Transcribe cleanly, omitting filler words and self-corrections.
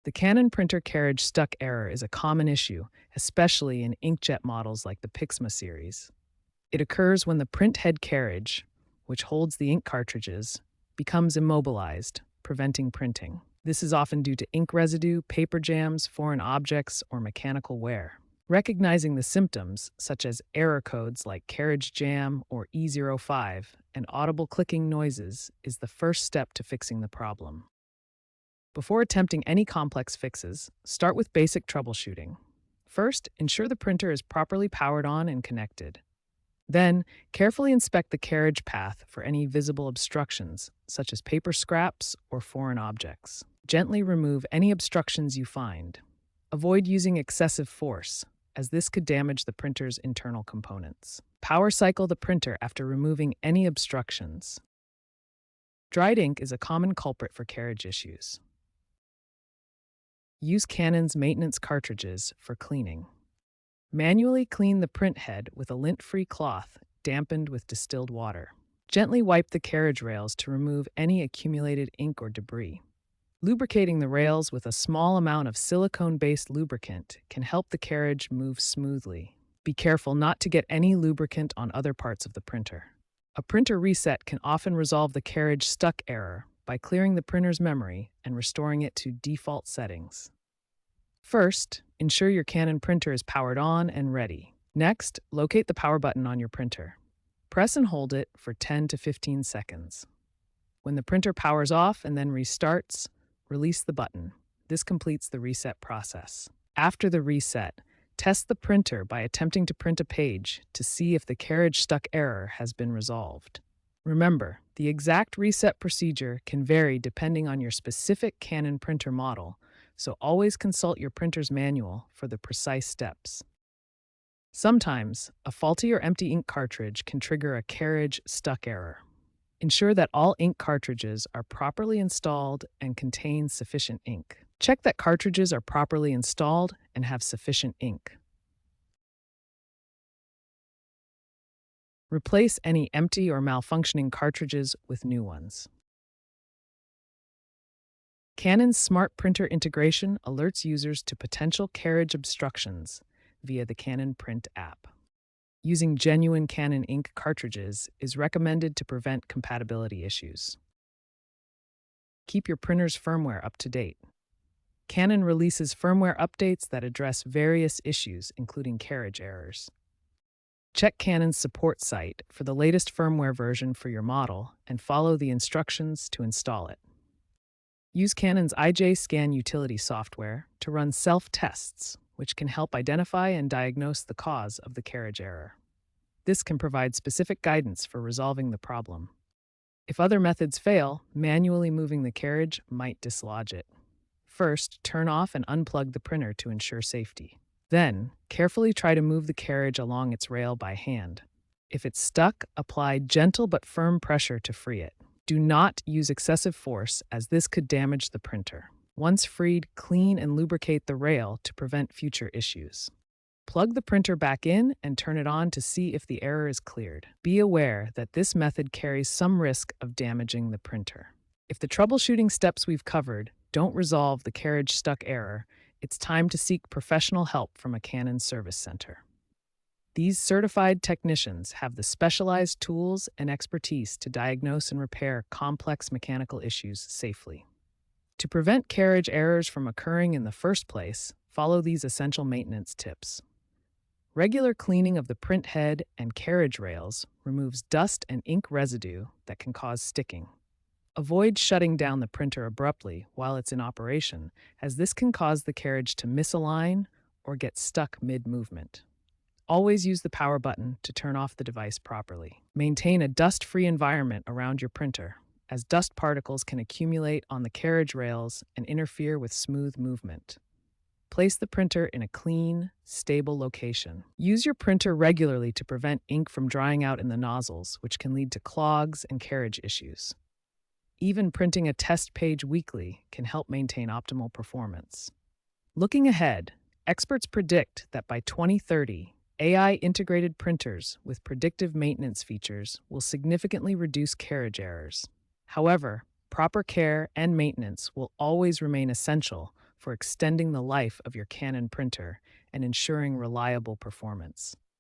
The Canon printer carriage stuck error is a common issue, especially in inkjet models like the Pixma series. It occurs when the print head carriage, which holds the ink cartridges, becomes immobilized, preventing printing. This is often due to ink residue, paper jams, foreign objects, or mechanical wear. Recognizing the symptoms, such as error codes like carriage jam or E05 and audible clicking noises, is the first step to fixing the problem. Before attempting any complex fixes, start with basic troubleshooting. First, ensure the printer is properly powered on and connected. Then, carefully inspect the carriage path for any visible obstructions, such as paper scraps or foreign objects. Gently remove any obstructions you find. Avoid using excessive force, as this could damage the printer's internal components. Power cycle the printer after removing any obstructions. Dried ink is a common culprit for carriage issues. Use Canon's maintenance cartridges for cleaning. Manually clean the print head with a lint-free cloth dampened with distilled water. Gently wipe the carriage rails to remove any accumulated ink or debris. Lubricating the rails with a small amount of silicone-based lubricant can help the carriage move smoothly. Be careful not to get any lubricant on other parts of the printer. A printer reset can often resolve the carriage stuck error by clearing the printer's memory and restoring it to default settings. First, ensure your Canon printer is powered on and ready. Next, locate the power button on your printer. Press and hold it for 10 to 15 seconds. When the printer powers off and then restarts, release the button. This completes the reset process. After the reset, test the printer by attempting to print a page to see if the carriage stuck error has been resolved. Remember, the exact reset procedure can vary depending on your specific Canon printer model, so always consult your printer's manual for the precise steps. Sometimes, a faulty or empty ink cartridge can trigger a carriage stuck error. Ensure that all ink cartridges are properly installed and contain sufficient ink. Check that cartridges are properly installed and have sufficient ink. Replace any empty or malfunctioning cartridges with new ones. Canon's smart printer integration alerts users to potential carriage obstructions via the Canon Print app. Using genuine Canon ink cartridges is recommended to prevent compatibility issues. Keep your printer's firmware up to date. Canon releases firmware updates that address various issues, including carriage errors. Check Canon's support site for the latest firmware version for your model and follow the instructions to install it. Use Canon's IJ-Scan utility software to run self-tests, which can help identify and diagnose the cause of the carriage error. This can provide specific guidance for resolving the problem. If other methods fail, manually moving the carriage might dislodge it. First, turn off and unplug the printer to ensure safety. Then, carefully try to move the carriage along its rail by hand. If it's stuck, apply gentle but firm pressure to free it. Do not use excessive force, as this could damage the printer. Once freed, clean and lubricate the rail to prevent future issues. Plug the printer back in and turn it on to see if the error is cleared. Be aware that this method carries some risk of damaging the printer. If the troubleshooting steps we've covered don't resolve the carriage stuck error, it's time to seek professional help from a Canon service center. These certified technicians have the specialized tools and expertise to diagnose and repair complex mechanical issues safely. To prevent carriage errors from occurring in the first place, follow these essential maintenance tips. Regular cleaning of the print head and carriage rails removes dust and ink residue that can cause sticking. Avoid shutting down the printer abruptly while it's in operation, as this can cause the carriage to misalign or get stuck mid-movement. Always use the power button to turn off the device properly. Maintain a dust-free environment around your printer, as dust particles can accumulate on the carriage rails and interfere with smooth movement. Place the printer in a clean, stable location. Use your printer regularly to prevent ink from drying out in the nozzles, which can lead to clogs and carriage issues. Even printing a test page weekly can help maintain optimal performance. Looking ahead, experts predict that by 2030, AI-integrated printers with predictive maintenance features will significantly reduce carriage errors. However, proper care and maintenance will always remain essential for extending the life of your Canon printer and ensuring reliable performance.